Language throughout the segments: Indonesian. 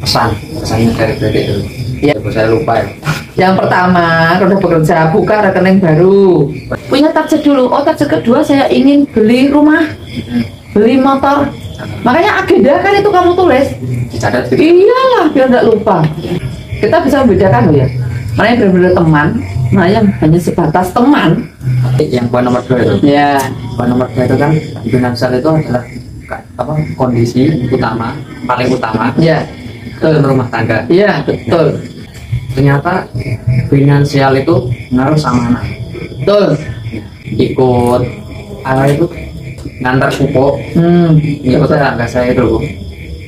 pesannya dari Bredek dulu. Ya. Saya lupa ya. Yang pertama, kalau udah bekerja, buka rekening baru. Punya target dulu. Oh, target kedua saya ingin beli rumah, beli motor. Makanya agenda kan itu kamu tulis. Dicatat gitu. Iyalah, biar nggak lupa. Kita bisa membedakan loh ya. Mana yang benar-benar teman, mana yang hanya sebatas teman. Yang poin nomor 2 itu. Ya, Poin nomor 2 itu kan finansial itu adalah apa, kondisi utama, paling utama ya, dalam rumah tangga. iya betul, Ternyata finansial itu ngaruh sama anak. betul. Ikut apa itu, ngantar pupuk, ikut betul. tetangga saya itu Bu.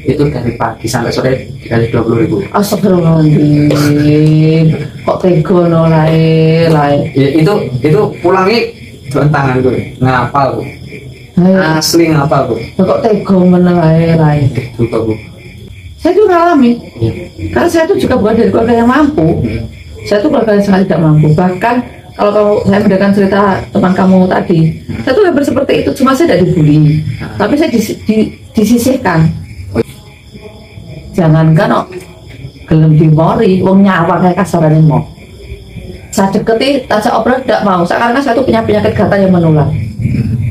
Itu dari pagi sampai sore dikasih 20.000. Astagfirullahaladzim, kok tega no lae. Ya, itu pulangnya dengan tangan gue ngapal Bu. Asli ngapal Bu. Kok tega meneng lae. Juga Bu. Saya juga ngalami, Ya. karena saya itu juga bukan dari keluarga yang mampu. Saya itu keluarga yang sangat tidak mampu. Bahkan kalau saya mendengarkan cerita teman kamu tadi, saya tuh hampir seperti itu. Cuma saya tidak dibully, tapi saya disisihkan. Jangankan gelem dimori, wong nyawa kayak kasarannya mau. Saya deketi, saya operasi tidak mau. Karena saya tuh punya penyakit gatal yang menular.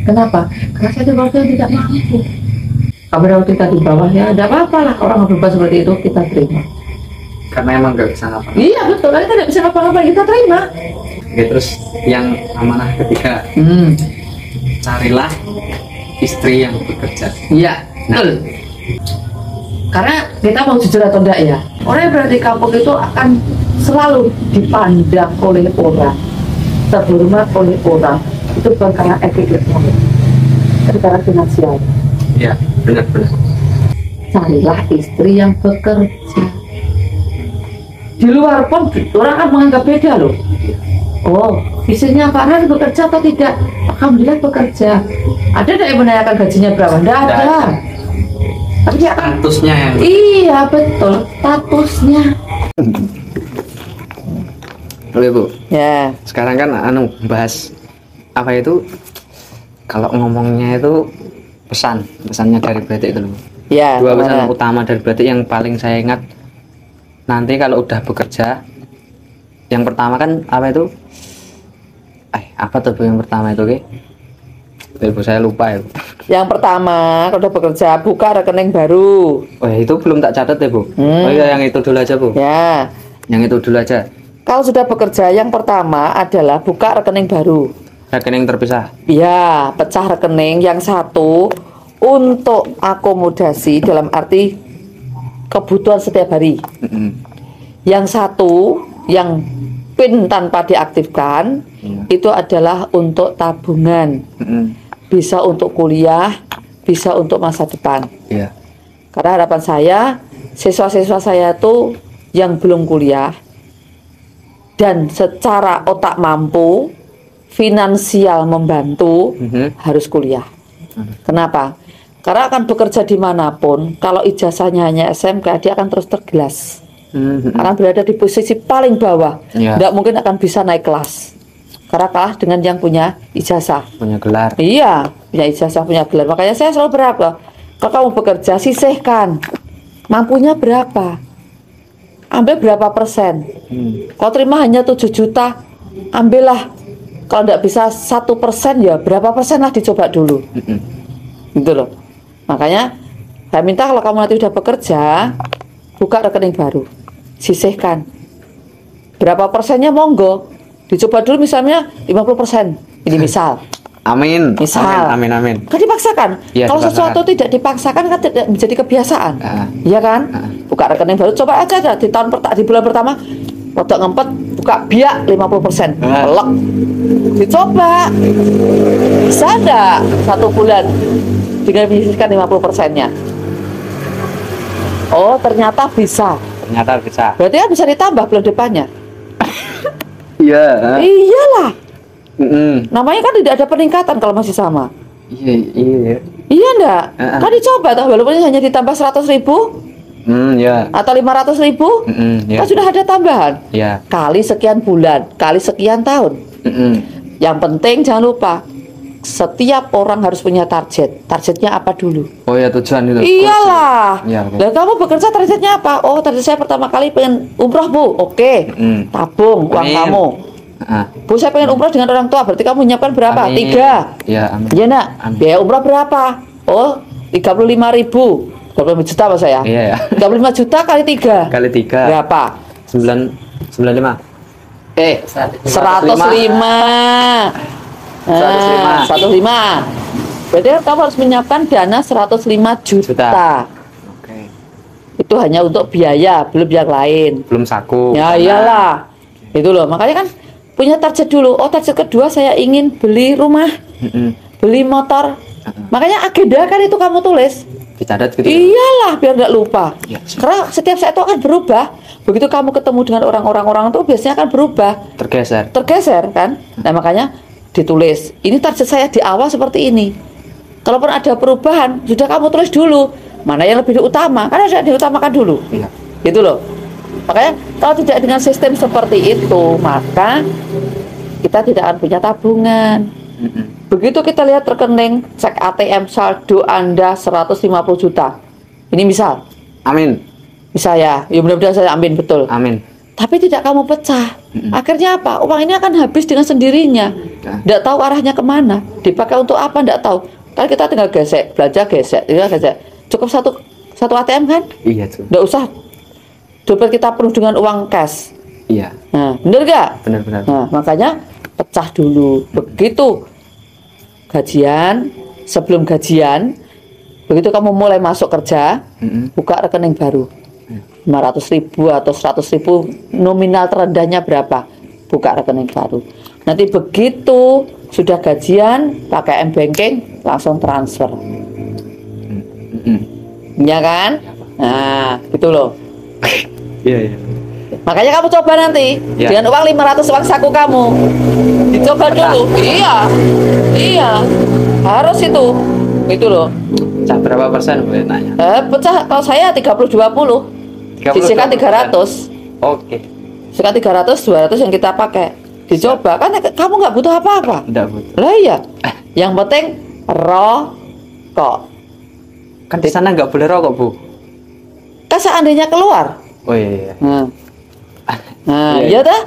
Kenapa? Karena saya itu keluarga yang tidak mampu. Kalau kita di bawah ya ada apa-apa lah, orang berbuat seperti itu kita terima. Karena emang gak bisa ngapa. Iya betul, kita tidak bisa ngapa-ngapain, kita terima. Oke, terus yang amanah ketiga, carilah istri yang bekerja. Iya, betul. Karena kita mau jujur atau enggak ya, orang yang berada di kampung itu akan selalu dipandang oleh orang, terhormat oleh orang. Itu bukan karena etik, tapi karena finansial. Iya, benar-benar. Carilah istri yang bekerja. Di luar pun orang kan menganggap beda loh. Oh, istrinya Farhan bekerja atau tidak? Alhamdulillah bekerja. Ada tidak yang menanyakan gajinya berapa? Tidak ada. Tapi dia akan Statusnya yang iya betul, statusnya. Oke Bu, Ya, sekarang kan bahas apa itu, kalau ngomongnya itu pesannya dari Bredek itu loh. ya. Dua pesan utama dari Bredek yang paling saya ingat nanti kalau udah bekerja. Yang pertama kan apa itu? Apa tuh Bu yang pertama itu, Ibu saya lupa ya Bu. Yang pertama, kalau udah bekerja, buka rekening baru. Oh ya, itu belum tak catat ya Bu. Oh iya, yang itu dulu aja Bu. Ya, Yang itu dulu aja. kalau sudah bekerja, yang pertama adalah buka rekening baru. Rekening terpisah. Ya, pecah rekening. Yang satu untuk akomodasi dalam arti kebutuhan setiap hari. Yang satu yang PIN tanpa diaktifkan itu adalah untuk tabungan. Bisa untuk kuliah, bisa untuk masa depan. Iya. Karena harapan saya, siswa-siswa saya itu yang belum kuliah dan secara otak mampu, finansial membantu, harus kuliah. Kenapa? Karena akan bekerja dimanapun, kalau ijazahnya hanya SMK, dia akan terus tergilas. Karena berada di posisi paling bawah, tidak mungkin akan bisa naik kelas. Karena kalah dengan yang punya ijazah, Punya gelar. iya, punya ijazah, punya gelar. Makanya saya selalu berapa? Kalau kamu bekerja, sisihkan. Mampunya berapa? Ambil berapa persen? Kalau terima hanya 7 juta, ambillah. Kalau tidak bisa 1%, ya berapa persen lah dicoba dulu. Gitu loh. Makanya saya minta kalau kamu nanti udah bekerja, buka rekening baru, sisihkan. Berapa persennya monggo. Dicoba dulu misalnya 50%. Ini misal. Amin. Misal. Amin. Kan dipaksakan. Ya, kalau dipaksakan. sesuatu tidak dipaksakan kan tidak menjadi kebiasaan. Iya kan? Buka rekening baru, coba aja di di bulan pertama rodok ngempet, buka biak 50%. Pelek. Dicoba. Bisa enggak 1 bulan dengan menyisihkan 50%-nya? Oh, ternyata bisa. Ternyata bisa. Berarti kan bisa ditambah bulan depannya. Iya. Iyalah. Namanya kan tidak ada peningkatan kalau masih sama. Iya. Iya enggak? Kan dicoba toh, walaupun hanya ditambah 100.000 Ya. atau 500.000, Ya. kan sudah ada tambahan. Ya. Kali sekian bulan, kali sekian tahun. Yang penting jangan lupa setiap orang harus punya target. Targetnya apa dulu? Oh ya, tujuan itu. Iyalah. Iya, oke. Lah kamu bekerja targetnya apa? Oh, target saya pertama kali pengen umroh, Bu. Oke. Tabung uang Amin. kamu. Bu, saya pengen umroh dengan orang tua. Berarti kamu menyiapkan berapa? Amin. 3. Ya, amin. Iya, Nak. Amin. Biaya umroh berapa? Oh, 35.000. 35 juta apa saya? Iya ya. 35 juta kali 3. Kali 3. Berapa? 95. 105. 105. Berarti kan kamu harus menyiapkan dana 105 juta. Oke. Itu hanya untuk biaya, belum yang lain. Belum saku. Ya iyalah. Itu loh, makanya kan punya target dulu. Oh, target kedua saya ingin beli rumah, beli motor. Makanya agenda kan itu kamu tulis. Dicatat gitu. Iyalah, biar nggak lupa. Iya. Karena setiap saat itu akan berubah. Begitu kamu ketemu dengan orang itu biasanya akan berubah. Tergeser kan. Nah, makanya ditulis. Ini target saya di awal seperti ini. Kalaupun ada perubahan, sudah kamu tulis dulu. Mana yang lebih utama? Karena sudah diutamakan dulu. Iya. Gitu loh. Makanya kalau tidak dengan sistem seperti itu, maka kita tidak akan punya tabungan. Begitu kita lihat rekening, cek ATM saldo Anda 150 juta. Ini misal. Amin. Misal ya mudah-mudahan saya amin betul. Amin. Tapi tidak kamu pecah. Akhirnya apa? Uang ini akan habis dengan sendirinya. Tidak tahu arahnya kemana. Dipakai untuk apa? Tidak tahu. Kan kita tinggal gesek, belanja gesek, gesek. Cukup satu ATM kan? Iya tuh. Tidak usah dompet kita penuh dengan uang cash. Iya. Nah, bener gak? Benar-benar. Nah, makanya pecah dulu. Begitu gajian, sebelum gajian, begitu kamu mulai masuk kerja, buka rekening baru. 500.000 atau 100.000, nominal terendahnya berapa? Buka rekening baru. Nanti begitu sudah gajian, pakai M-Banking, langsung transfer. Ya kan? Nah, gitu loh. Iya, iya. Makanya kamu coba nanti dengan uang 500 uang saku kamu. Dicoba dulu. Iya. Harus itu. Itu loh. Pecah berapa persen Bu nanya? Pecah kalau saya 30-20. Disisikan 300. Oke. Sikat 300, 200 yang kita pakai. Dicoba kan kamu nggak butuh apa-apa. Enggak butuh. Lah iya. Yang penting rokok. Kan di sana nggak boleh rokok, Bu. Kan seandainya keluar. Oh iya. Nah, Iya, iya dah.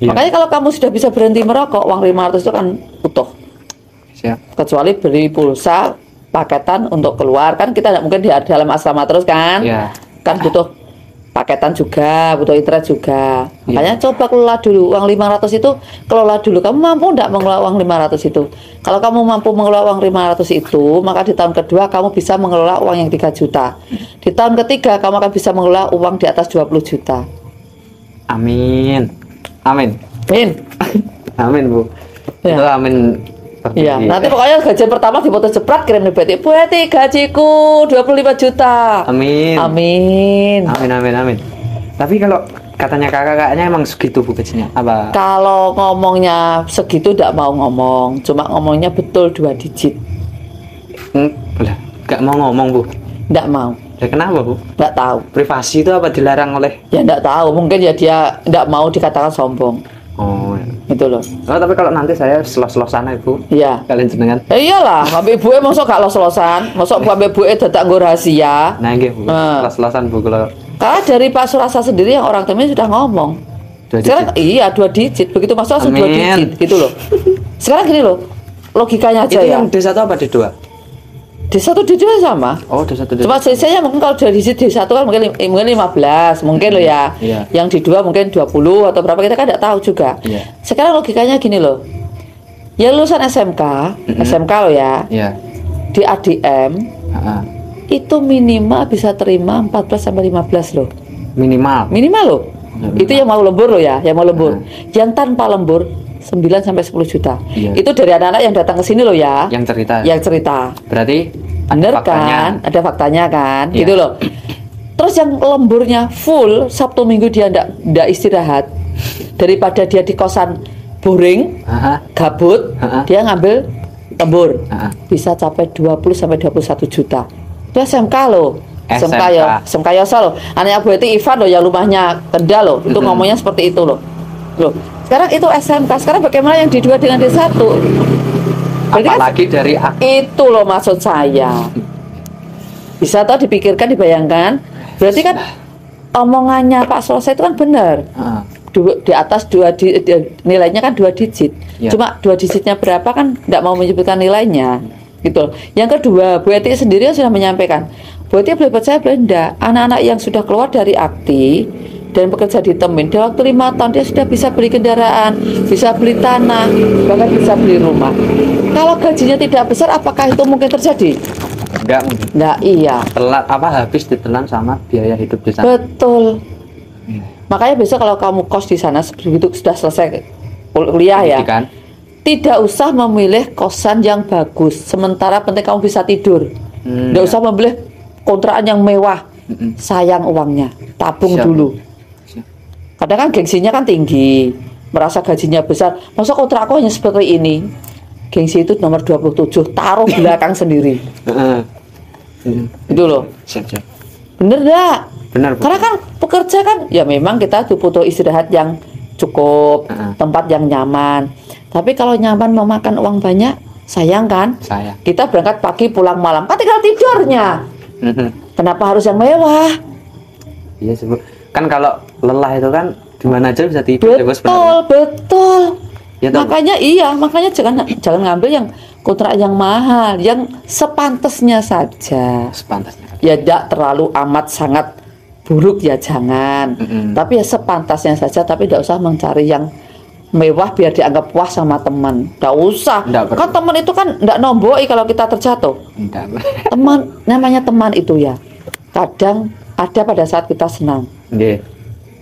Iya. Makanya kalau kamu sudah bisa berhenti merokok, uang 500 itu kan utuh. Siap. Kecuali beli pulsa paketan untuk keluar, kan kita tidak mungkin di dalam asrama terus kan. Iya. Kan butuh paketan juga, butuh internet juga. Makanya coba kelola dulu uang 500 itu, kelola dulu. Kamu mampu tidak mengelola uang 500 itu? Kalau kamu mampu mengelola uang 500 itu, maka di tahun kedua kamu bisa mengelola uang yang 3 juta. Di tahun ketiga kamu akan bisa mengelola uang di atas 20 juta. Amin. Amin. Amin, Bu. Ya. Itu amin. Iya, nanti pokoknya gajian pertama dipoto jepret kirim di BT. Bu Eti, gajiku 25 juta. Amin. Amin. Amin, amin, amin. Tapi kalau katanya kakaknya emang segitu Bu gajinya? Apa? Kalau ngomongnya segitu tidak mau ngomong, cuma ngomongnya betul 2 digit. Boleh. Gak mau ngomong, Bu. Tidak mau. Ya kenapa, Bu? Tidak tahu. Privasi itu apa dilarang oleh? Ya tidak tahu. Mungkin ya dia tidak mau dikatakan sombong. Oh, Itu loh. oh, tapi kalau nanti saya selos-selosan Ibu. Iya. Kalian jenengan. Iyalah, ambek ibuke mosok gak los-losan, mosok ambek ibuke dadak nggo rahasia. Nah, nggih, Bu. Selos-selosan, Bu, kalau Karena dari Pak Surasa sendiri yang orang temen sudah ngomong. 2 digit. Sekarang iya 2 digit, begitu masuk langsung 2 Amin. digit gitu loh. Sekarang gini loh, logikanya aja itu ya. yang D1 apa D2? D1 D2 sama. Oh, D1 D2. Cuma selisihnya mungkin kalau 2 digit D1 kan mungkin 15, mungkin loh ya. Iya. Yang D2 mungkin 20 atau berapa kita kan tidak tahu juga. Iya. Sekarang logikanya gini loh. Ya lulusan SMK, SMK loh ya. Iya. Di ADM Heeh. itu minimal bisa terima 14 sampai 15 loh. Minimal. Minimal loh. Minimal. Itu yang mau lembur loh ya, yang mau lembur. Yang tanpa lembur 9 sampai 10 juta. Iya. Itu dari anak-anak yang datang ke sini loh ya. Yang cerita. Yang cerita. Berarti Bener ada faktanya. kan? Ada faktanya kan? Iya. Gitu loh. Terus yang lemburnya full Sabtu Minggu dia ndak istirahat. Daripada dia di kosan boring, Heeh. gabut, Ha-ha. dia ngambil lembur. Ha-ha. Bisa capai 20 sampai 21 juta. Itu SMK loh. SMK. SMK Yosa loh. Anaknya Bu Eti Ivan loh yang rumahnya Kendal loh. Itu ngomongnya seperti itu loh. Loh, sekarang itu SMK. Sekarang bagaimana yang D2 dengan D1? Berarti kan apalagi dari itu loh maksud saya. Bisa toh dipikirkan, dibayangkan. Berarti kan omongannya Pak Selesai itu kan benar. Di atas nilainya kan 2 digit. Ya. Cuma 2 digitnya berapa kan nggak mau menyebutkan nilainya. Gitu. Yang kedua, Bu Eti sendiri sudah menyampaikan. Bu Eti boleh percaya boleh enggak. Anak-anak yang sudah keluar dari akti dan bekerja di Temin, di waktu 5 tahun dia sudah bisa beli kendaraan, bisa beli tanah, bahkan bisa beli rumah. Kalau gajinya tidak besar, apakah itu mungkin terjadi? enggak mungkin. Enggak, iya. Telat habis ditelan sama biaya hidup di sana. Betul. Makanya besok kalau kamu kos di sana begitu sudah selesai kuliah ya, Kan? tidak usah memilih kosan yang bagus. Sementara penting kamu bisa tidur. Tidak usah memilih kontrakan yang mewah. Sayang uangnya, tabung Siap. dulu. Siap. Kadang kan gengsinya kan tinggi, merasa gajinya besar. Masa kontrakku hanya seperti ini? Gengsi itu nomor 27, taruh belakang sendiri. Itu loh. Siap. Bener enggak? Benar, Bu. Karena kan pekerja kan ya memang kita tuh butuh istirahat yang cukup, tempat yang nyaman. Tapi kalau nyaman memakan uang banyak, sayang kan? Saya. Kita berangkat pagi pulang malam, kan tinggal tidurnya. Kenapa harus yang mewah? Iya sih, Bu. Kan kalau lelah itu kan di mana aja bisa tidur ya, Bu, sebenarnya. Betul. Ya, toh, Bu? Makanya jangan ngambil yang kontrak yang mahal, yang sepantasnya saja. Sepantasnya. Ya tidak terlalu amat sangat buruk ya jangan. Tapi ya sepantasnya saja, tapi tidak usah mencari yang mewah biar dianggap puas sama teman. Tidak usah. Nggak perlu. Kan teman itu kan tidak nomboi kalau kita terjatuh. Enggak. Teman, namanya teman itu ya kadang ada pada saat kita senang. Nggih.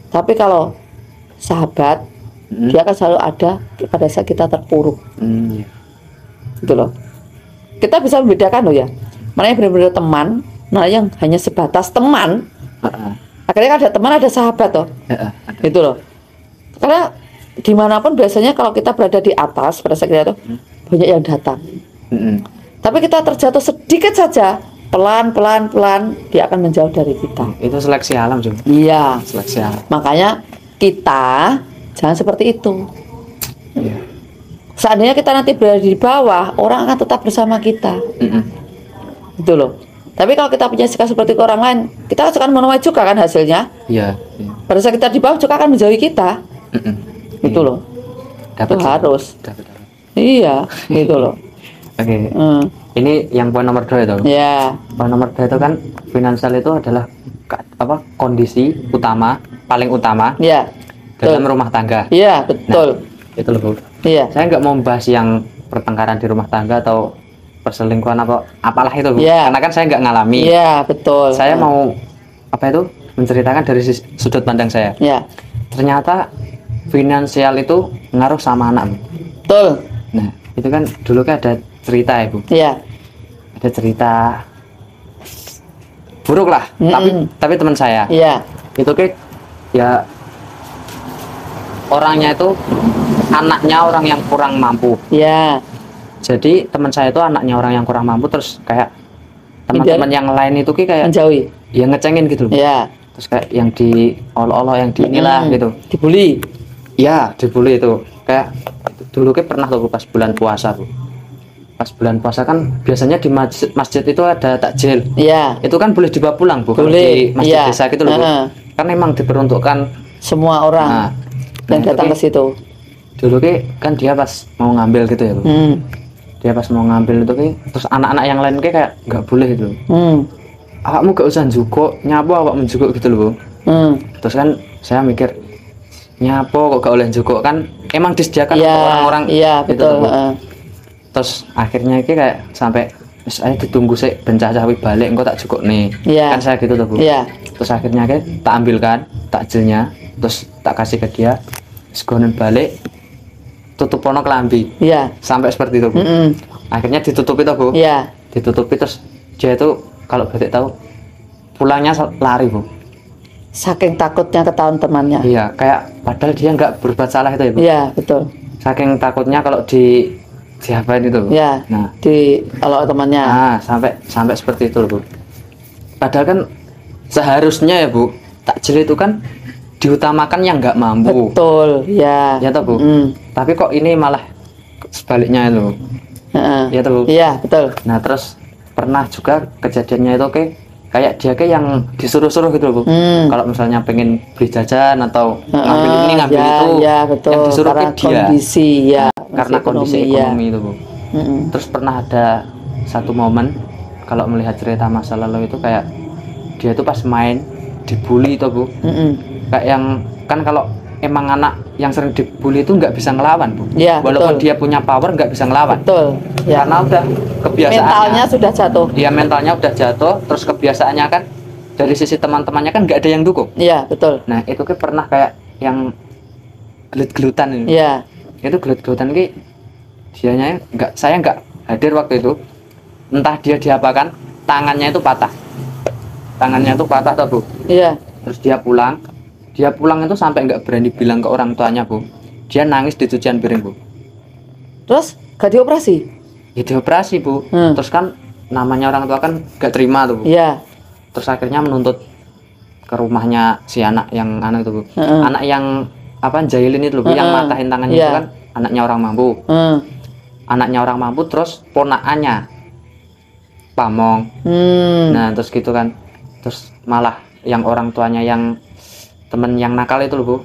Tapi kalau sahabat, dia akan selalu ada pada saat kita terpuruk. Iya. Gitu loh. Kita bisa membedakan loh ya. Mana yang benar-benar teman, mana yang hanya sebatas teman. Akhirnya kan ada teman, ada sahabat toh. Ada. Gitu loh. Karena dimanapun biasanya kalau kita berada di atas pada saat kita tuh banyak yang datang. Tapi kita terjatuh sedikit saja, pelan dia akan menjauh dari kita. Itu seleksi alam, Jum. Iya. Seleksi alam. Makanya kita jangan seperti itu. Iya. Seandainya kita nanti berada di bawah, orang akan tetap bersama kita. Gitu loh. Tapi kalau kita punya sikap seperti itu orang lain, kita akan menuai juga kan hasilnya. Iya. Pada saat kita di bawah juga akan menjauhi kita. Gitu loh. Dapat Itu harus. Dapat. Iya, gitu loh. Oke. Ini yang poin nomor 2 itu. Ya, Poin nomor 2 itu kan finansial itu adalah kondisi utama, paling utama ya, dalam rumah tangga. iya betul. Itu loh, Bu. Iya, Saya nggak mau membahas yang pertengkaran di rumah tangga atau perselingkuhan apalah itu, Bu. Iya. Karena kan saya nggak ngalami. iya betul. Saya mau menceritakan dari sudut pandang saya. Ya, Ternyata finansial itu ngaruh sama anak, Bu. betul. Nah, itu kan dulu kan ada cerita ya, Bu. Iya, Ada cerita buruk lah, tapi teman saya iya, itu kayak ya orangnya itu anaknya orang yang kurang mampu. iya, Jadi teman saya itu anaknya orang yang kurang mampu, terus kayak teman-teman yang lain itu kayak menjauhi. ya ngecengin gitu loh. Iya, Terus kayak yang di olo-olo, yang di inilah gitu. dibully. Ya, dibully itu. Kayak dulu kayak pernah tuh pas bulan puasa, Bu. Pas bulan puasa kan biasanya di masjid itu ada takjil. Iya, Itu kan boleh dibawa pulang, Bu, kalau boleh. di masjid Iya. desa gitu loh, Bu. Kan memang diperuntukkan. Semua orang yang itu datang ke kayak- situ. Dulu kayak kan dia pas mau ngambil gitu ya, Bu. Dia pas mau ngambil itu kayak terus anak-anak yang lain kayak nggak boleh gitu. Awakmu gak usah njukuk, nyapu awakmu njukuk gitu loh, Bu. Terus kan saya mikir nyapu kok gak oleh njukuk, kan emang disediakan Iya, untuk orang-orang iya gitu betul. loh, Bu. Terus akhirnya iki kayak sampai saya ditunggu sih bencah-cawi balik engko tak jukuk nih. Iya. Kan saya gitu tuh, Bu. Iya, Terus akhirnya kayak tak ambilkan takjilnya, terus tak kasih ke dia, segonen balik tutup pono kelambi. iya, Sampai seperti itu, Bu. Akhirnya ditutupi tuh, Bu. iya, Ditutupi terus dia itu kalau Batik tahu pulangnya lari, Bu. saking takutnya ketahuan temannya. Iya, kayak padahal dia nggak berbuat salah itu ya, Bu. Iya, betul. Saking takutnya kalau diapain itu, Bu. Iya, Nah, kalau temannya. sampai seperti itu, Bu. Padahal kan seharusnya ya, Bu, takjil itu kan diutamakan yang nggak mampu. Betul, ya. Ya toh, Bu. Tapi kok ini malah sebaliknya itu. Iya tuh. Iya, betul. Nah terus pernah juga kejadiannya itu kayak dia yang disuruh-suruh gitu loh Bu. Kalau misalnya pengen beli jajan atau ngambil ini ngambil ya, itu, ya, betul. yang disuruh Karena dia. kondisi ya, Karena kondisi ekonomi itu Bu. Terus pernah ada satu momen kalau melihat cerita masa lalu itu kayak dia tuh pas main dibully itu Bu. Kayak yang kan kalau emang anak yang sering dibully itu nggak bisa ngelawan Bu. Ya, Walaupun betul. dia punya power nggak bisa ngelawan. Betul. Ya. Karena udah kebiasaannya. Mentalnya sudah jatuh. Iya mentalnya udah jatuh, terus kebiasaannya kan dari sisi teman-temannya kan nggak ada yang dukung. Iya, betul. Nah itu pernah kayak yang gelut-gelutan ini. Iya. Itu gelut-gelutan dianya saya nggak hadir waktu itu. Entah dia diapakan, tangannya itu patah. Tangannya itu patah tuh Bu. Iya. Terus dia pulang itu sampai nggak berani bilang ke orang tuanya Bu. Dia nangis di cucian piring Bu. Terus gak dioperasi? Ya dioperasi Bu. Terus kan namanya orang tua kan nggak terima tuh Bu. Iya. Terus akhirnya menuntut ke rumahnya si anak yang anak itu Bu. Anak yang jahilin itu loh Bu, yang matahin tangannya itu kan anaknya orang mampu. Anaknya orang mampu terus ponakannya pamong. Nah terus gitu kan. Terus malah yang orang tuanya yang temen yang nakal itu loh Bu.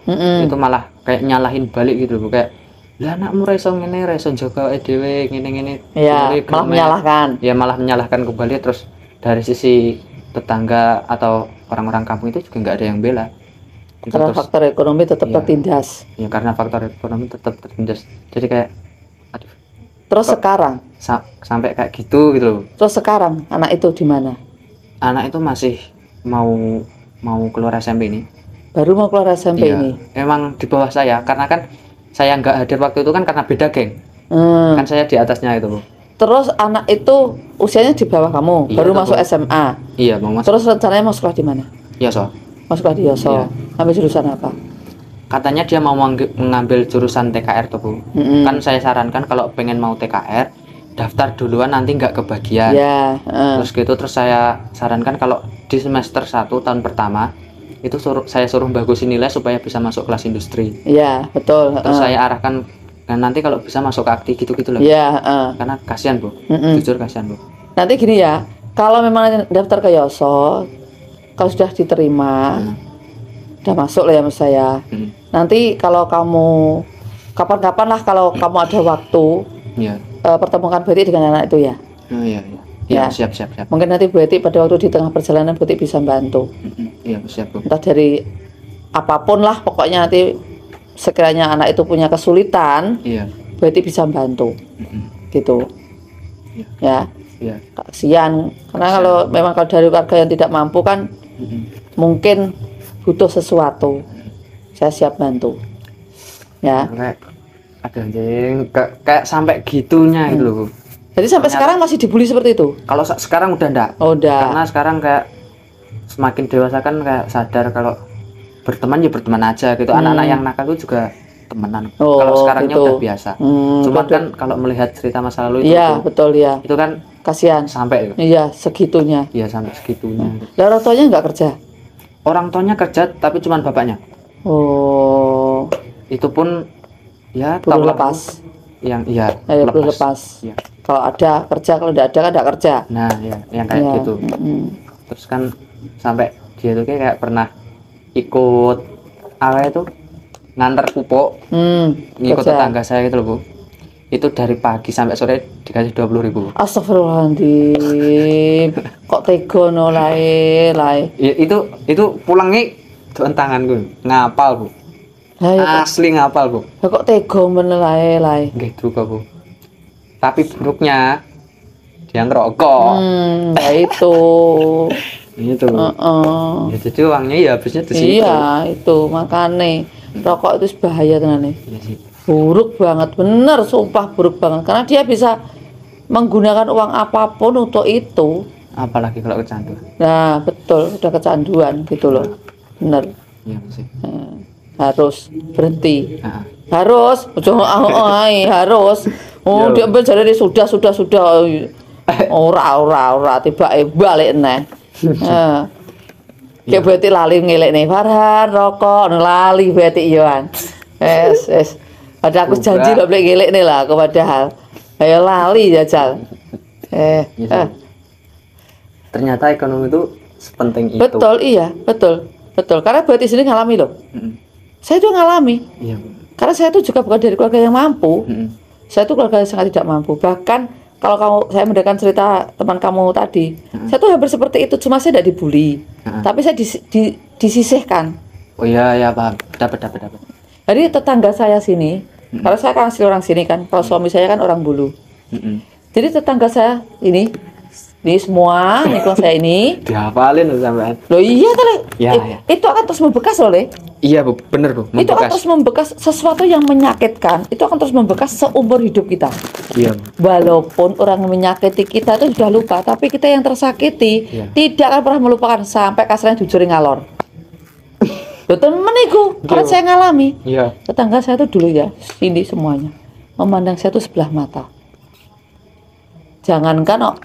Itu malah kayak nyalahin balik gitu loh Bu, kayak lah anakmu reso ngene reso jaga dhewe ngene-ngene. Iya, malah menyalahkan. Ya malah menyalahkan kembali. Terus dari sisi tetangga atau orang-orang kampung itu juga nggak ada yang bela. Karena faktor ekonomi tetap tertindas. Ya karena faktor ekonomi tetap tertindas. Jadi kayak aduh. Terus sekarang sampai kayak gitu loh. Terus sekarang anak itu di mana? Anak itu masih mau keluar SMP ini. Baru mau keluar SMP ini. Emang di bawah saya karena kan saya nggak hadir waktu itu kan karena beda geng. Kan saya di atasnya itu Bu. Terus anak itu usianya di bawah kamu, baru masuk SMA. Iya, mau masuk. Terus rencananya mau sekolah di mana? Yoso. Mau sekolah di Yoso. Iya. Ambil jurusan apa? Katanya dia mau mengambil jurusan TKR tuh Bu. Kan saya sarankan kalau pengen mau TKR daftar duluan nanti nggak kebagian. Ya. Terus gitu terus saya sarankan kalau di semester 1 tahun pertama itu saya suruh bagusin nilai supaya bisa masuk kelas industri. Iya, betul. Terus saya arahkan nanti kalau bisa masuk ke akti gitu-gitu loh. Iya, Karena kasihan Bu. Jujur kasihan Bu. Nanti gini ya, kalau memang daftar ke Yoso, kalau sudah diterima, udah masuk lah ya mas saya. Nanti kalau kamu kapan-kapan lah kalau kamu ada waktu, pertemukan Bu Eti dengan anak itu ya. Oh iya. Ya, siap. Mungkin nanti Bu Eti pada waktu di tengah perjalanan Bu Eti bisa bantu. Iya, siap Bu. Entah dari apapun lah, pokoknya nanti sekiranya anak itu punya kesulitan, Bu Eti bisa bantu. Gitu. Ya. Kasihan. Karena kalau memang kalau dari warga yang tidak mampu kan mungkin butuh sesuatu. Saya siap bantu. Ya. Ada anjing kayak sampai gitunya gitu loh Bu. Jadi sampai sekarang masih dibully seperti itu? Kalau sekarang udah enggak. Oh, udah. Karena sekarang kayak semakin dewasa kan kayak sadar kalau berteman ya berteman aja gitu. Anak-anak yang nakal itu juga temenan. Kalau sekarangnya gitu. udah biasa. Cuman kan kalau melihat cerita masa lalu itu iya, betul ya. Itu kan kasihan. Sampai iya, segitunya. Iya, sampai segitunya. Lah orang tuanya nggak kerja? Orang tuanya kerja tapi cuman bapaknya. Oh. Itu pun ya buruh lepas. Yang buruh lepas. Iya. Kalau ada kerja, kalau tidak ada kan tidak kerja. Nah, ya, yang kayak gitu. Terus kan sampai dia tuh kayak pernah ikut apa itu nganter pupuk, ngikut tetangga saya gitu loh Bu. Itu dari pagi sampai sore dikasih 20.000. Astagfirullahaladzim. Kok tega no lai. Ya, itu pulangnya doan tanganku ngapal Bu. Asli ngapal Bu. Ya kok tega men lai. Nggih juga Bu. Tapi buruknya dia ngerokok. Ya itu. Itu. Ya, jadi uangnya ya habisnya di situ. Iya, itu makane rokok itu bahaya tenan nih. Iya sih. Buruk banget, bener, sumpah buruk banget. Karena dia bisa menggunakan uang apapun untuk itu. Apalagi kalau kecanduan. Nah, betul, udah kecanduan gitu loh. Bener. Iya sih. Harus berhenti. Harus, harus. Oh, dia ambil jadi sudah. Ora tiba balik neh. Kayak berarti lali ngelek nih Farhan rokok lali berarti Yohan. Padahal aku janji gak boleh ngelek nih lah, aku padahal. Ayo lali jajal. Iya. Ternyata ekonomi itu sepenting itu. Betul, iya, betul. Karena buat di sini ngalami loh. Mm-mm. Saya tuh ngalami. Iya. Karena saya tuh juga bukan dari keluarga yang mampu. Mm-mm. Saya tuh keluarga yang sangat tidak mampu. Bahkan kalau saya mendengarkan cerita teman kamu tadi, saya tuh hampir seperti itu. Cuma saya tidak dibully, tapi saya disisihkan. Oh iya paham. Dapat. Jadi tetangga saya sini, karena saya kan asli orang sini kan. Kalau suami saya kan orang Bulu. Mm-mm. Jadi tetangga saya ini semua lingkungan saya ini. Dihafalin loh sampean. Loh iya kali. Ya. Itu akan terus membekas loh, Le. Iya Bu, bener Bu. Itu akan terus membekas sesuatu yang menyakitkan. Itu akan terus membekas seumur hidup kita. Iya Bu. Walaupun orang yang menyakiti kita itu sudah lupa, tapi kita yang tersakiti tidak akan pernah melupakan sampai kasarnya jujur ngalor. Betul meniku, karena saya ngalami. Iya. Tetangga saya tuh dulu ya, sini semuanya memandang saya tuh sebelah mata. Jangankan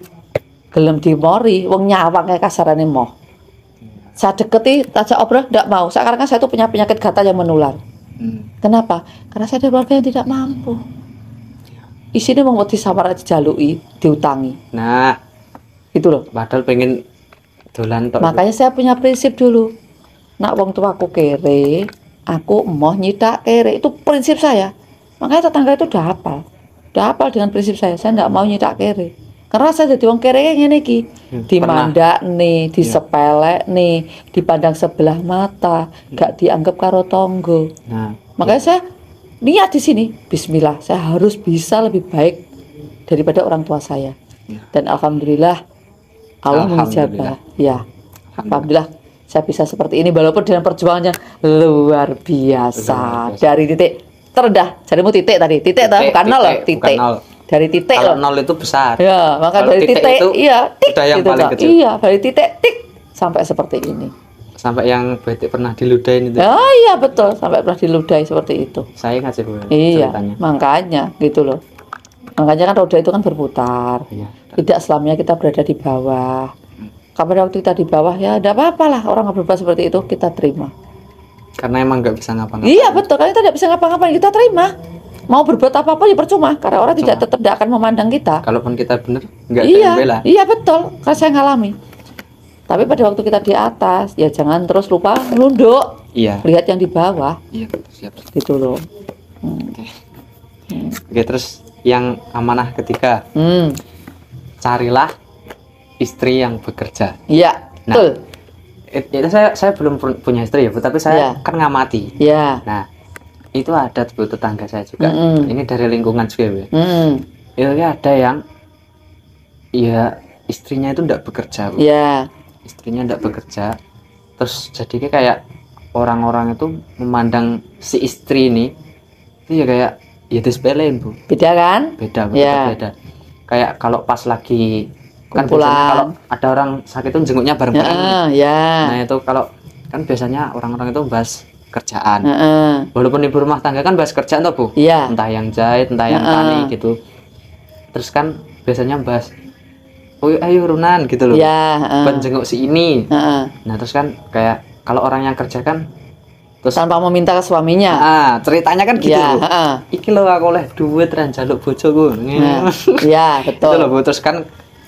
gelem dimori, wong nyawang kayak kasarane moh. Saya deketi, tajak obrol, tidak mau. Sekarang kan saya tuh punya penyakit gatal yang menular. Kenapa? Karena saya dari keluarga yang tidak mampu. Isinya mau disamar dijalui, diutangi. Nah, Gitu loh. padahal pengen dolan tok. Makanya saya punya prinsip dulu. Nak wong tuaku kere, aku emoh nyidak kere. Itu prinsip saya. Makanya tetangga itu udah hafal dengan prinsip saya. Saya tidak mau nyidak kere. Karena saya jadi wong kere ngene iki. Dimandak nih, disepelek nih, dipandang sebelah mata, gak dianggap karo tonggo. Nah, Makanya saya niat di sini, bismillah, saya harus bisa lebih baik daripada orang tua saya. Dan alhamdulillah Allah mengijabah. Ya. Alhamdulillah saya bisa seperti ini walaupun dengan perjuangan yang luar biasa. Dari titik terendah, jadimu titik tadi, titik bukan nol loh, titik. Dari titik kalau loh. nol itu besar. Ya, maka Kalau dari titik itu iya, tik udah yang gitu, paling Kak. kecil. Iya, dari titik tik sampai seperti ini. Sampai yang berarti pernah diludahin itu. Oh iya betul, sampai pernah diludahi seperti itu. Saya ngasih Bu Iya, ceritanya. makanya gitu loh. Makanya kan roda itu kan berputar. Iya. Tidak selamanya kita berada di bawah. Kapan waktu kita di bawah ya tidak apa-apa lah, orang berbuat seperti itu kita terima. Karena emang nggak bisa ngapa-ngapain. Iya betul, karena kita tidak bisa ngapa-ngapain, kita terima. Mau berbuat apa-apa ya percuma, karena orang tidak akan memandang kita. Kalaupun kita bener nggak ada Iya, yang bela. iya betul, karena saya ngalami. Tapi pada waktu kita di atas, ya jangan terus lupa nunduk, Iya. lihat yang di bawah, Iya, siap. gitu loh. Oke, terus yang amanah ketiga, carilah istri yang bekerja. Iya, Nah, betul. Itu saya belum punya istri ya Bu, tapi saya kan ngamati. Iya. Nah, itu ada Bu tetangga saya juga. Ini dari lingkungan juga Bu. Itu ada yang ya istrinya itu enggak bekerja Bu. Iya. Istrinya enggak bekerja. Terus jadi kayak orang-orang itu memandang si istri ini itu ya kayak ya disepelein Bu. Beda kan? Beda Bu, Ya. beda. Kayak kalau pas lagi kan Kumpulan. biasanya kalau ada orang sakit itu jenguknya bareng-bareng. Ya. Nah itu kalau kan biasanya orang-orang itu bahas kerjaan. Heeh. Walaupun ibu rumah tangga kan bahas kerjaan tuh Bu. Iya. Entah yang jahit, entah yang tani gitu. Terus kan biasanya bahas, oh ayo urunan gitu loh. Iya. Ban jenguk si ini. Heeh. Nah terus kan kayak kalau orang yang kerja kan terus Tanpa meminta ke suaminya. ceritanya kan gitu Iya. Bu. Heeh. Iki lho aku oleh duit ran njaluk bojoku. Nah, iya Itu loh betul. Bu.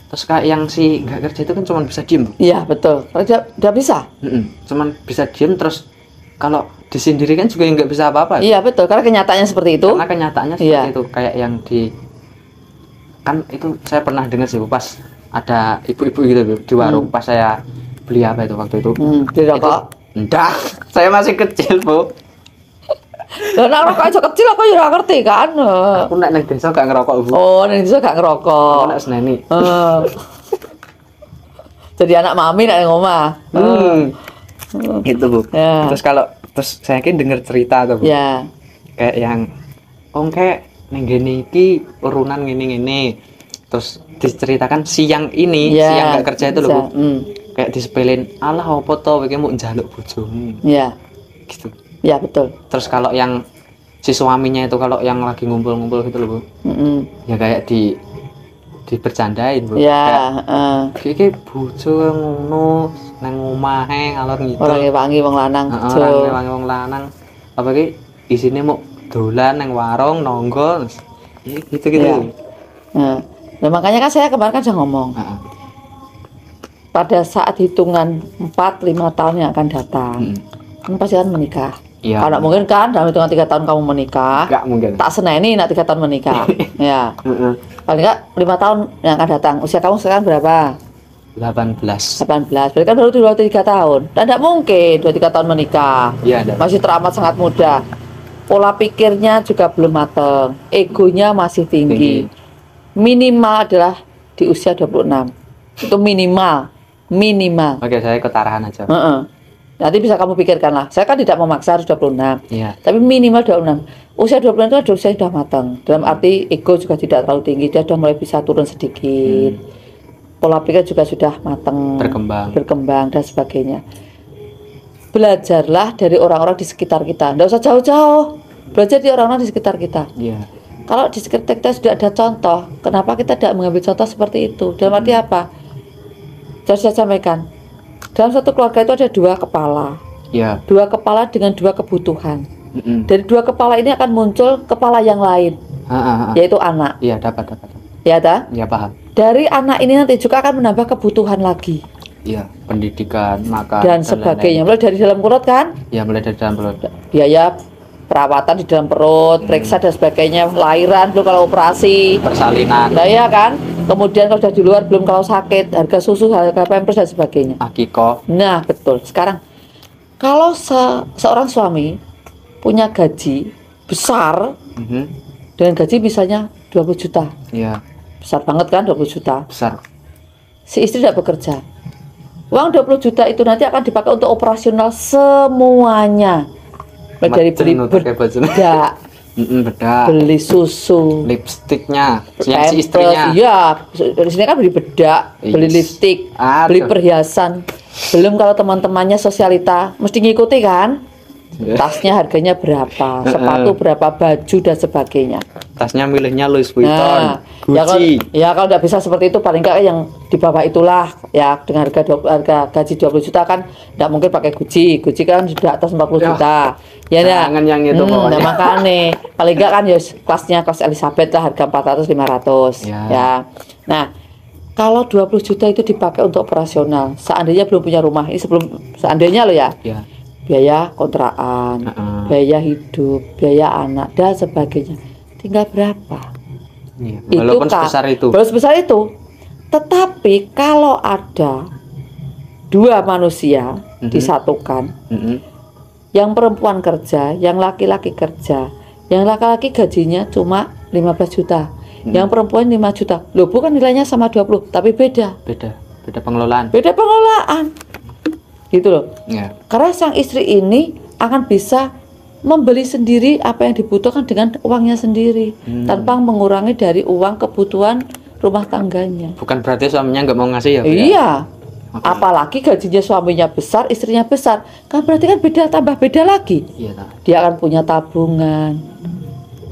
Terus kayak yang si nggak kerja itu kan cuma bisa diem Bu. Iya betul. Udah bisa. Cuman bisa diem terus kalau disendiri kan juga nggak bisa apa-apa. Iya betul. Karena kenyataannya seperti itu. Karena kenyataannya seperti Iya. itu kayak yang di kan itu saya pernah dengar sih Bu, pas ada ibu-ibu gitu Bu, di warung pas saya beli apa itu waktu itu. Di rokok. Enggak, saya masih kecil Bu. Lah nek rokok aja kecil aku ya ora ngerti kan. Aku nek nang desa gak ngerokok Bu. Oh, nek desa gak Aku ngerokok. nek seneni. Jadi anak mami nek nang omah. Gitu Bu. Ya. Terus saya yakin dengar cerita tuh Bu. Ya. Kayak yang kayak ning gene iki urunan ngene-ngene. Terus diceritakan siang ini, Ya, siang gak kerja itu loh Bu. bisa. Kayak disepelin, alah opo to kowe mau njaluk bojomu. Ya. Gitu. Ya betul. Terus kalau yang si suaminya itu kalau yang lagi ngumpul-ngumpul gitu loh Bu. Ya kayak dibercandain Bu. Ya, Iki bojo ngono nang omahe ngalor ngidul. orang wangi wong lanang. Orang wong lanang. Apa ki isine mau dolan nang warung nonggo. Gitu-gitu. Ya. Nah, makanya kan saya kemarin kan sudah ngomong, pada saat hitungan 4-5 tahun yang akan datang, kan pasti kan menikah. Iya. Kalau mungkin kan dalam hitungan 3 tahun kamu menikah, Enggak mungkin. tak seneni nak 3 tahun menikah. Ya. Paling enggak 5 tahun yang akan datang. Usia kamu sekarang berapa? 18. 18. Berarti kan baru 2-3 tahun. Dan tidak mungkin 2-3 tahun menikah. Iya, ada. Masih teramat sangat muda. Pola pikirnya juga belum matang. Egonya masih tinggi. Minimal adalah di usia 26. Itu minimal. Oke, saya ketarahan aja. Nanti bisa kamu pikirkan lah. Saya kan tidak memaksa harus 26. Iya. Tapi minimal 26. Usia 26 itu ada usia yang sudah matang. Dalam arti ego juga tidak terlalu tinggi. Dia sudah mulai bisa turun sedikit. Pola pikir juga sudah matang. Berkembang dan sebagainya. Belajarlah dari orang-orang di sekitar kita. Tidak usah jauh-jauh. Belajar dari orang-orang di sekitar kita. Iya. Kalau di sekitar kita sudah ada contoh, kenapa kita tidak mengambil contoh seperti itu? Dalam arti apa? Saya sampaikan, dalam satu keluarga itu ada 2 kepala. Iya. 2 kepala dengan 2 kebutuhan. Dari 2 kepala ini akan muncul kepala yang lain, yaitu anak. Iya, dapat. Ya, dah? Iya, paham. Dari anak ini nanti juga akan menambah kebutuhan lagi. Iya, pendidikan, makan Dan sebagainya. Mulai dari dalam perut kan? Iya, mulai dari dalam perut. Biaya perawatan di dalam perut, periksa dan sebagainya, lahiran, belum kalau operasi, Persalinan, nah ya kan, kemudian kalau sudah di luar, belum kalau sakit, harga susu, harga pampers dan sebagainya. akikoh. Nah betul. Sekarang kalau seorang suami punya gaji besar, dengan gaji misalnya 20 juta, Iya, besar banget kan, 20 juta, besar. si istri tidak bekerja, uang 20 juta itu nanti akan dipakai untuk operasional semuanya. Mulai dari beli bedak, bedak, beli susu, lipstiknya, yang si pampers, istrinya. iya, di sini kan beli bedak, beli lipstik, beli perhiasan. Belum kalau teman-temannya sosialita, mesti ngikuti kan? Tasnya harganya berapa, sepatu berapa, baju dan sebagainya. Tasnya milihnya Louis Vuitton, Nah, Gucci. ya kalau tidak bisa seperti itu, paling nggak yang di bawah itulah ya, dengan harga gaji 20 juta kan tidak mungkin pakai Gucci. Gucci kan sudah atas 40 juta. Ya jangan yang itu pokoknya. Nah, makanya paling nggak kan ya kelasnya kelas Elizabeth lah, harga 400-500 ya. Nah, kalau 20 juta itu dipakai untuk operasional, seandainya belum punya rumah, ini sebelum seandainya loh ya. Biaya kontrakan, biaya hidup, biaya anak dan sebagainya, tinggal berapa? Walaupun sebesar itu. Belum sebesar itu. Tetapi kalau ada 2 manusia disatukan, yang perempuan kerja, yang laki-laki kerja, yang laki-laki gajinya cuma 15 juta, yang perempuan 5 juta. Loh, bukan nilainya sama 20, tapi beda pengelolaan. Beda pengelolaan. Gitu loh. Ya. Karena sang istri ini akan bisa membeli sendiri apa yang dibutuhkan dengan uangnya sendiri, tanpa mengurangi dari uang kebutuhan rumah tangganya. Bukan berarti suaminya nggak mau ngasih ya, Bu? Iya. Apalagi gajinya suaminya besar, istrinya besar, kan berarti kan beda, tambah beda lagi. Iya. Dia akan punya tabungan,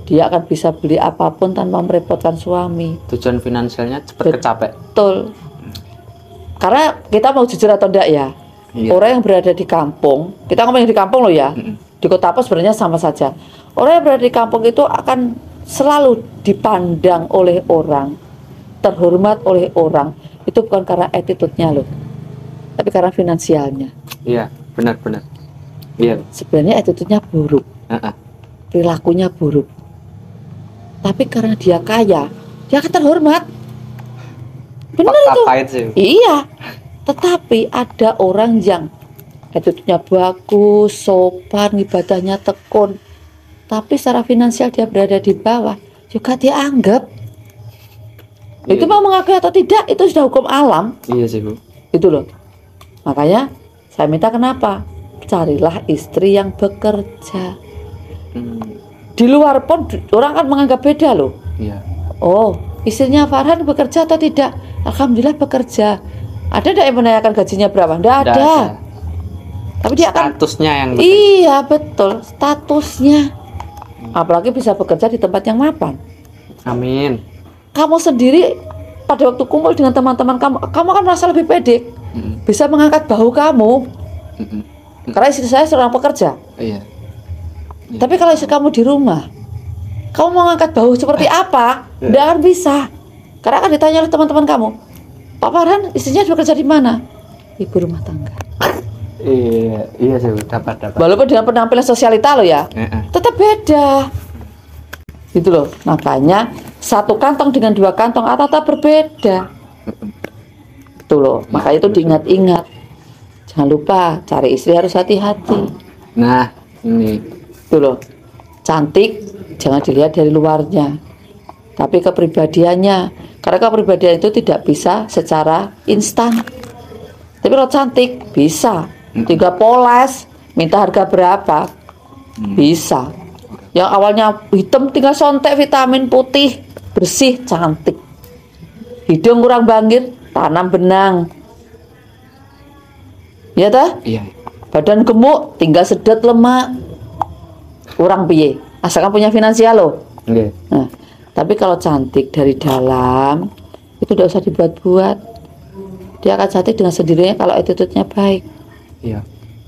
dia akan bisa beli apapun tanpa merepotkan suami. Tujuan finansialnya cepat kecapek. Betul. Karena kita mau jujur atau enggak ya, orang yang berada di kampung, kita ngomongin di kampung loh ya, di kota apa sebenarnya sama saja. Orang yang berada di kampung itu akan selalu dipandang oleh orang, terhormat oleh orang. Itu bukan karena attitude-nya loh, tapi karena finansialnya. Iya, benar-benar. Iya. Sebenarnya attitude-nya buruk, perilakunya buruk. Tapi karena dia kaya, dia akan terhormat. Benar itu. Iya. Tetapi ada orang yang attitude-nya bagus, sopan, ibadahnya tekun, tapi secara finansial dia berada di bawah, juga dia anggap. Itu mau mengakui atau tidak, itu sudah hukum alam. Iya sih, Bu. Itu loh. Makanya saya minta kenapa? Carilah istri yang bekerja. Di luar pun orang kan menganggap beda loh. Iya. Oh, istrinya Farhan bekerja atau tidak? Alhamdulillah bekerja. Ada tidak yang menanyakan gajinya berapa? Tidak ada. Tapi dia akan statusnya yang betul. Iya betul, statusnya. Apalagi bisa bekerja di tempat yang mapan. Amin. Kamu sendiri pada waktu kumpul dengan teman-teman kamu kan merasa lebih pede, bisa mengangkat bahu kamu. Karena istri saya seorang pekerja. Iya. Tapi kalau istri kamu di rumah, kamu mau mengangkat bahu seperti apa? Tidak akan bisa. Karena akan ditanya oleh teman-teman kamu, Pak Farhan istrinya bekerja di mana? Ibu rumah tangga. Iya sih, dapat. Walaupun dengan penampilan sosialita loh ya, tetap beda. Gitu loh. Makanya satu kantong dengan dua kantong atau berbeda. Itu loh. Makanya itu diingat-ingat. Jangan lupa cari istri harus hati-hati. Nah, ini Itu loh. Cantik jangan dilihat dari luarnya, tapi kepribadiannya. Karena kepribadian itu tidak bisa secara instan. Tapi kalau cantik bisa. Tinggal poles, minta harga berapa? Bisa. Yang awalnya hitam tinggal sontek vitamin putih, bersih, cantik. Hidung kurang bangkit, tanam benang. Ya toh? iya. Badan gemuk, tinggal sedot lemak. Kurang piye? Asalkan punya finansial loh. Nggih. Nah, tapi kalau cantik dari dalam itu tidak usah dibuat-buat. Dia akan cantik dengan sendirinya kalau attitude-nya baik. Iya.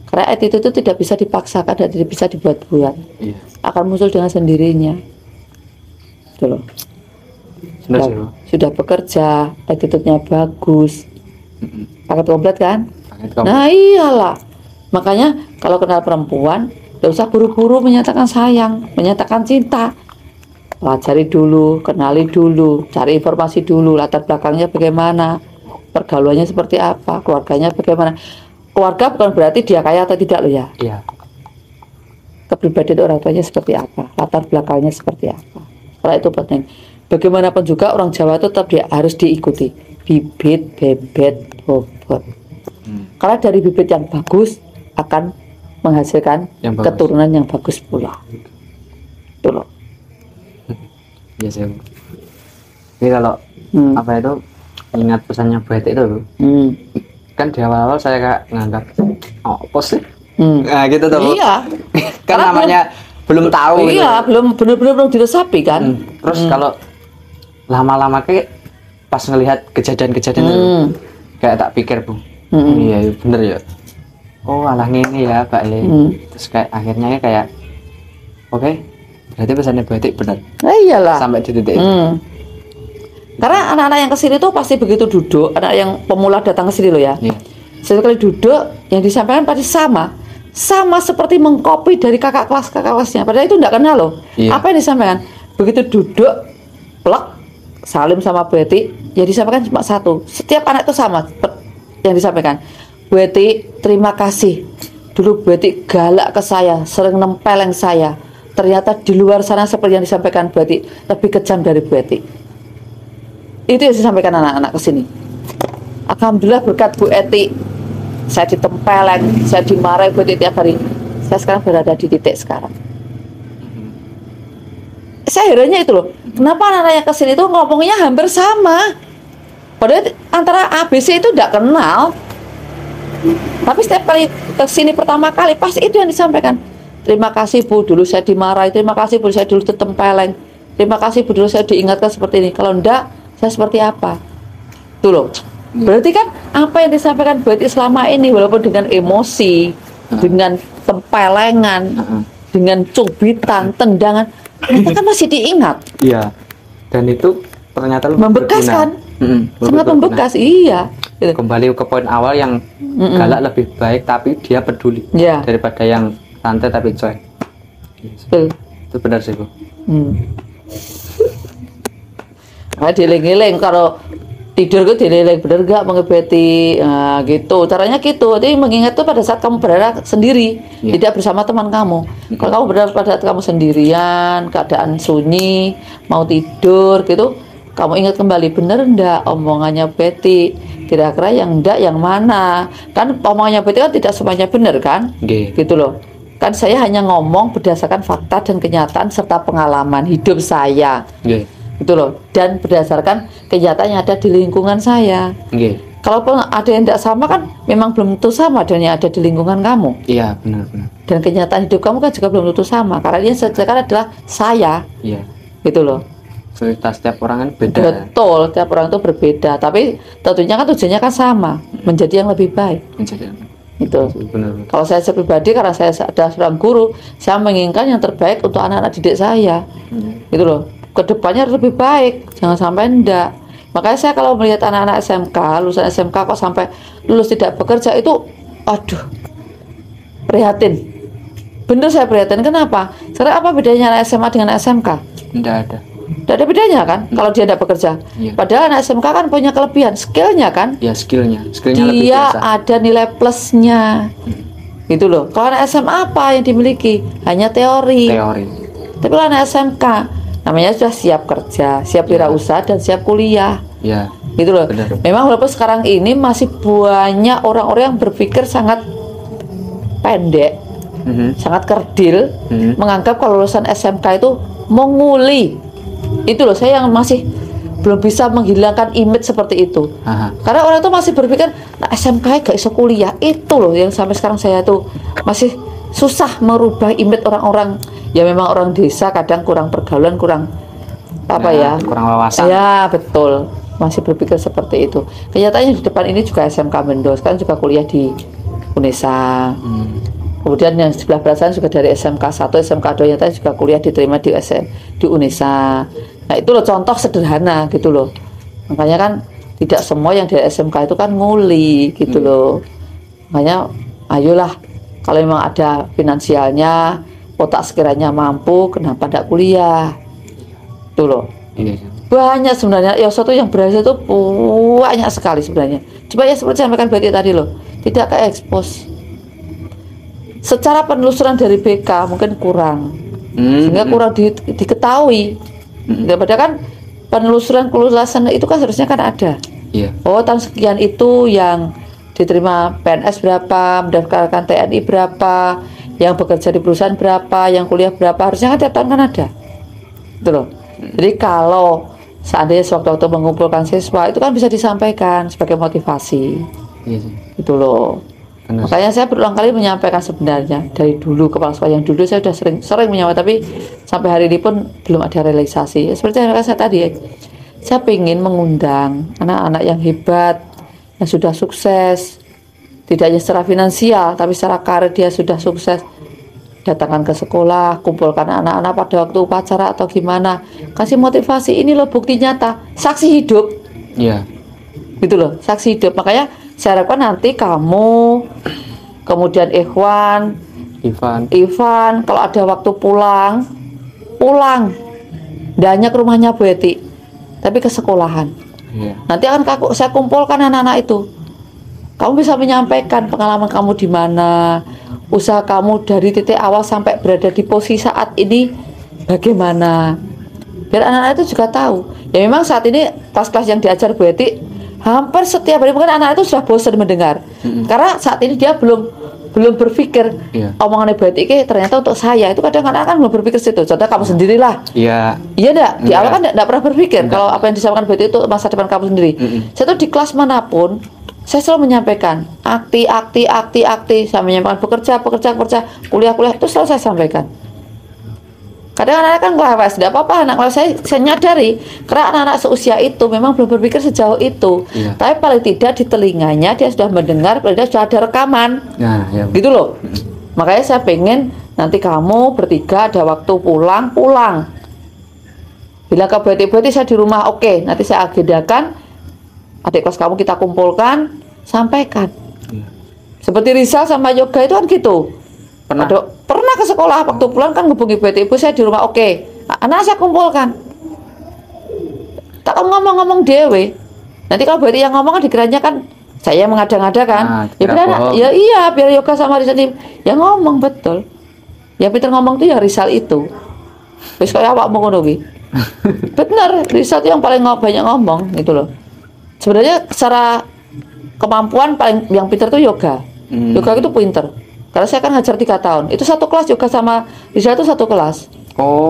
Karena attitude itu tidak bisa dipaksakan dan tidak bisa dibuat-buat. Iya. Akan muncul dengan sendirinya. Itu loh. Benar sih, Bu. Sudah bekerja, attitude-nya bagus. Paket komplit kan? Paket komplit. Nah iyalah. Makanya kalau kenal perempuan, tidak usah buru-buru menyatakan sayang, menyatakan cinta. Pelajari dulu, kenali dulu, cari informasi dulu, latar belakangnya bagaimana, pergaulannya seperti apa, keluarganya bagaimana. Keluarga bukan berarti dia kaya atau tidak loh ya. Iya. Kepribadian orang tuanya seperti apa, latar belakangnya seperti apa. Karena itu penting. Bagaimanapun juga orang Jawa itu tetap dia harus diikuti. Bibit, bebet, bobot. Karena dari bibit yang bagus akan menghasilkan Yang bagus. keturunan yang bagus pula. Itu loh. Iya sih, Bu. Ini kalau apa itu ingat pesannya Bu Eti itu, Bu. Kan di awal-awal saya kayak nganggap apa sih? Nah gitu tuh, Bu. Iya. Kan Karena namanya belum tahu gitu. Iya, belum benar-benar belum diresapi kan. Terus kalau lama-lama kayak pas ngelihat kejadian-kejadian itu kayak tak pikir, Bu. Iya bener ya. Oh alah ini ya Pak Le. Terus kayak akhirnya kayak oke, berarti pesannya Bu Eti benar. Nah, iyalah. Sampai di titik itu. Karena anak-anak yang kesini tuh pasti begitu duduk, anak yang pemula datang ke sini loh ya. Iya. Sekali duduk, yang disampaikan pasti sama seperti mengcopy dari kakak kelasnya. Padahal itu tidak kenal loh. Iya. Apa yang disampaikan? Begitu duduk, plek, salim sama Bu Eti, yang disampaikan cuma satu. Setiap anak itu sama yang disampaikan. Bu Eti, terima kasih. Dulu Bu Eti galak ke saya, sering nempeleng saya. Ternyata di luar sana seperti yang disampaikan Bu Eti, lebih kejam dari Bu Eti. Itu yang disampaikan anak-anak ke sini. Alhamdulillah berkat Bu Eti, saya ditempeleng, saya dimarahi Bu Eti tiap hari. Saya sekarang berada di titik sekarang. Saya herannya itu loh, kenapa anak-anak yang kesini itu ngomongnya hampir sama. Padahal antara ABC itu tidak kenal. Tapi setiap kali kesini pertama kali pasti itu yang disampaikan. Terima kasih Bu, dulu saya dimarahi. Terima kasih Bu, saya dulu ditempeleng. Terima kasih Bu, dulu saya diingatkan seperti ini. Kalau enggak, saya seperti apa? Tuh loh. Berarti kan apa yang disampaikan Bu Eti selama ini, walaupun dengan emosi, dengan tempelengan, dengan cubitan, tendangan, itu kan masih diingat. Iya. Dan itu ternyata lebih Membekas berguna. kan? Lebih Sangat berguna. membekas, iya. Gitu. Kembali ke poin awal yang galak lebih baik tapi dia peduli Iya. daripada yang santai tapi cuek. Betul. Itu benar sih, Bu. Nah, dieling-eling kalau tidur gue dieling bener gak mengebeti, nah, gitu caranya gitu. Jadi mengingat tuh pada saat kamu berada sendiri, Iya. tidak bersama teman kamu. Kalau kamu berada pada saat kamu sendirian, keadaan sunyi, mau tidur gitu, kamu ingat kembali bener ndak omongannya Betty, kira-kira yang ndak yang mana. Kan omongannya Betty kan tidak semuanya benar kan, Nggih. gitu loh. Kan saya hanya ngomong berdasarkan fakta dan kenyataan serta pengalaman hidup saya, Nggih. gitu loh, dan berdasarkan kenyataan yang ada di lingkungan saya. Nggih. Kalaupun ada yang tidak sama kan memang belum tentu sama dengan yang ada di lingkungan kamu, Iya, benar-benar. dan kenyataan hidup kamu kan juga belum tentu sama karena dia sekarang adalah saya, Iya. gitu loh. Cerita setiap orang kan beda. Betul, tiap orang itu berbeda, tapi tentunya kan tujuannya kan sama, menjadi yang lebih baik, Menjadi gitu. benar. Kalau saya pribadi, karena saya adalah seorang guru, saya menginginkan yang terbaik untuk anak-anak didik saya, gitu loh. Kedepannya harus lebih baik, jangan sampai enggak. Makanya saya kalau melihat anak-anak SMK, lulusan SMK kok sampai lulus tidak bekerja itu, aduh, prihatin. Bener saya prihatin. Kenapa? Sekarang apa bedanya anak SMA dengan SMK? Tidak ada. Tidak ada bedanya kan kalau dia tidak bekerja. Iya. Padahal anak SMK kan punya kelebihan, skillnya kan. Ya skillnya lebih Dia biasa. ada nilai plusnya. Gitu loh. Kalau anak SMA apa yang dimiliki? Hanya teori. Tapi kalau anak SMK namanya sudah siap kerja, siap wirausaha dan siap kuliah. Ya. Gitu loh. Benar. Memang walaupun sekarang ini masih banyak orang-orang yang berpikir sangat pendek, sangat kerdil, menganggap kalau lulusan SMK itu menguli. Itu loh, saya yang masih belum bisa menghilangkan image seperti itu. Aha. Karena orang itu masih berpikir, nah, SMK gak iso kuliah. Itu loh yang sampai sekarang saya tuh masih susah merubah image orang-orang. Ya memang orang desa kadang kurang pergaulan, kurang apa ya, kurang wawasan. Ya betul, masih berpikir seperti itu. Kenyataannya di depan ini juga SMK Mendo, sekarang juga kuliah di UNESA. Kemudian yang sebelah belah sana juga dari SMK 1, SMK 2 yang tadi juga kuliah diterima di di UNESA. Nah itu loh contoh sederhana gitu loh. Makanya kan tidak semua yang dari SMK itu kan nguli gitu loh. Makanya ayolah, kalau memang ada finansialnya, otak sekiranya mampu, kenapa tidak kuliah? Itu loh. Iya. Banyak sebenarnya Yoso tuh yang berhasil itu banyak sekali sebenarnya. Coba ya seperti sampaikan Betty tadi loh, tidak ke expose. Secara penelusuran dari BK mungkin kurang, sehingga kurang diketahui. Daripada kan penelusuran kelulusan itu kan harusnya kan ada. Iya. Oh tahun sekian itu yang diterima PNS berapa, mendaftarkan TNI berapa, yang bekerja di perusahaan berapa, yang kuliah berapa, harusnya kan tiap tahun kan ada. Gitu loh. Jadi kalau seandainya sewaktu-waktu mengumpulkan siswa itu kan bisa disampaikan sebagai motivasi. Iya sih. Gitu loh. Benar. Makanya saya berulang kali menyampaikan sebenarnya dari dulu kepala sekolah yang dulu saya sudah sering menyampaikan, tapi sampai hari ini pun belum ada realisasi. Seperti yang saya tadi, saya ingin mengundang anak-anak yang hebat, yang sudah sukses, tidak hanya secara finansial, tapi secara karir dia sudah sukses. Datangkan ke sekolah, kumpulkan anak-anak pada waktu upacara atau gimana, kasih motivasi, ini loh bukti nyata, saksi hidup. Iya. Gitu loh, saksi hidup. Makanya saya harapkan nanti kamu, kemudian Ikhwan, Ivan, kalau ada waktu pulang, tidak hanya ke rumahnya Bu Eti, tapi ke sekolahan. Iya. Nanti akan saya kumpulkan anak-anak itu. Kamu bisa menyampaikan pengalaman kamu di mana, usaha kamu dari titik awal sampai berada di posisi saat ini bagaimana. Biar anak-anak itu juga tahu. Ya memang saat ini kelas-kelas yang diajar Bu Eti hampir setiap hari mungkin anak itu sudah bosan mendengar. Karena saat ini dia belum berpikir omongan Bu Eti ternyata untuk saya. Itu kadang anak kan belum berpikir situ. Contoh kamu sendirilah. Iya. Iya enggak? Di awal kan enggak pernah berpikir kalau apa yang disampaikan Bu Eti itu masa depan kamu sendiri. Saya tuh di kelas manapun saya selalu menyampaikan akti. Saya menyampaikan bekerja, kuliah itu selalu saya sampaikan. Kadang anak-anak kan ngelewes, tidak apa-apa anak saya nyadari karena anak-anak seusia itu memang belum berpikir sejauh itu. Tapi paling tidak di telinganya dia sudah mendengar, paling tidak sudah ada rekaman. Gitu loh. Makanya saya pengen nanti kamu bertiga ada waktu pulang. Bila ke berarti saya di rumah, oke, nanti saya agendakan adik kelas kamu kita kumpulkan, sampaikan. Seperti Rizal sama Yoga itu kan gitu. Pernah ke sekolah waktu pulang kan ngubungi ibu saya di rumah, oke, anak saya kumpulkan. Tak ngomong-ngomong dewe. Nanti kalau berarti yang ngomong kan dikiranya kan saya mengada-ngada kan. Ya iya biar Yoga sama Rizal yang ngomong betul. Yang pintar ngomong tuh ya Rizal itu. Wis kaya awakmu ngono kuwi. Bener, Rizal itu yang paling banyak ngomong gitu loh. Sebenarnya secara kemampuan paling yang pintar tuh Yoga. Yoga itu pintar. Karena saya kan ngajar 3 tahun. Itu satu kelas Yoga sama Rizal itu satu kelas.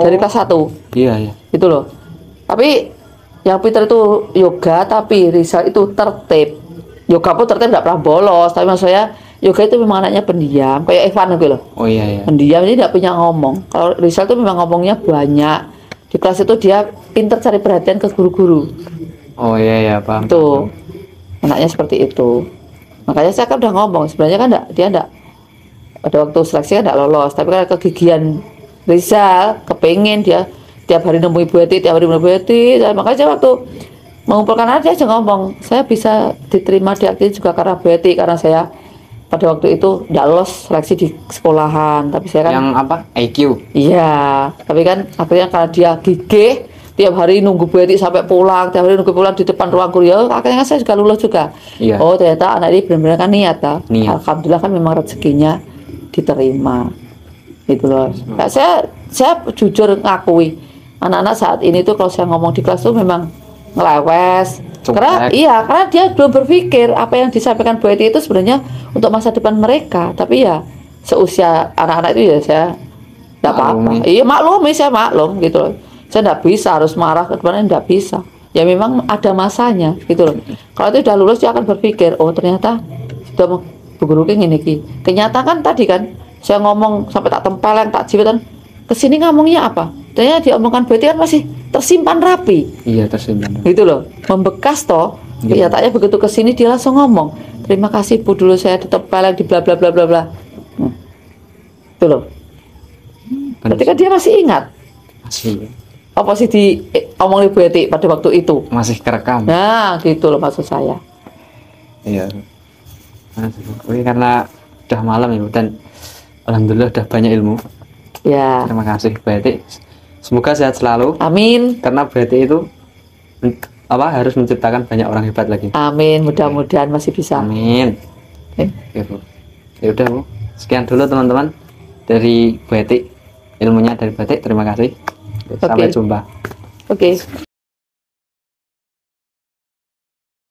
Dari kelas 1. Iya. Itu loh. Tapi yang pintar itu Yoga, tapi Rizal itu tertib. Yoga pun tertib tidak pernah bolos. Tapi maksud saya Yoga itu memang anaknya pendiam, kayak Evan gitu loh. Iya. Pendiam, jadi tidak punya ngomong. Kalau Rizal itu memang ngomongnya banyak. Di kelas itu dia pintar cari perhatian ke guru-guru. Iya paham. Tuh, anaknya seperti itu. Makanya saya kan udah ngomong, sebenarnya kan dia enggak pada waktu seleksi kan enggak lolos, tapi karena kegigihan Rizal, kepengen dia tiap hari nemu Ibu Eti, makanya waktu mengumpulkan aja aja ngomong, saya bisa diterima di aktif juga karena Bu Eti, karena saya pada waktu itu nggak lolos seleksi di sekolahan, tapi saya kan Yang apa? IQ. iya, tapi kan akhirnya karena dia gigih tiap hari nunggu Bu Eti sampai pulang, tiap hari nunggu pulang di depan ruang guru, ya akhirnya saya juga lulus juga. Iya. Oh ternyata anak ini benar-benar kan niat ya. Niat. Alhamdulillah kan memang rezekinya diterima, gitu loh. Nah, saya jujur ngakui anak-anak saat ini tuh kalau saya ngomong di kelas tuh memang ngelewes. Cuek. Karena dia belum berpikir apa yang disampaikan Bu Eti itu sebenarnya untuk masa depan mereka. Tapi ya seusia anak-anak itu ya saya tidak apa-apa. Maklumi. Iya maklumi, saya maklum gitu loh. Saya tidak bisa harus marah ke depannya, tidak bisa. Ya memang ada masanya gitu loh. Kalau itu udah lulus dia akan berpikir, oh ternyata sudah mau Bu Guru ini ki. Ternyata kan tadi kan saya ngomong sampai tak tempeleng, tak jiwetan. Kesini ngomongnya apa? Ternyata diomongkan Bu Eti kan masih tersimpan rapi. Iya, tersimpan. Gitu loh, membekas toh. Iya. Kelihatannya begitu kesini dia langsung ngomong, terima kasih Bu, dulu saya ditempeleng di bla bla bla bla bla. Itu loh. Berarti kan dia masih ingat Masih. apa sih diomongin Bu Eti pada waktu itu. Masih kerekam. Nah, gitu loh maksud saya. Iya. Oke, karena udah malam ya, Bu, dan alhamdulillah udah banyak ilmu. Ya, Terima kasih Bu Eti. Semoga sehat selalu. amin. Karena Bu Eti itu harus menciptakan banyak orang hebat lagi. Amin, mudah-mudahan masih bisa. Amin. Eh, Oke, Bu. Ya udah, Bu. Sekian dulu teman-teman dari Bu Eti. Ilmunya dari Bu Eti. Terima kasih. Sampai Oke. jumpa. Oke.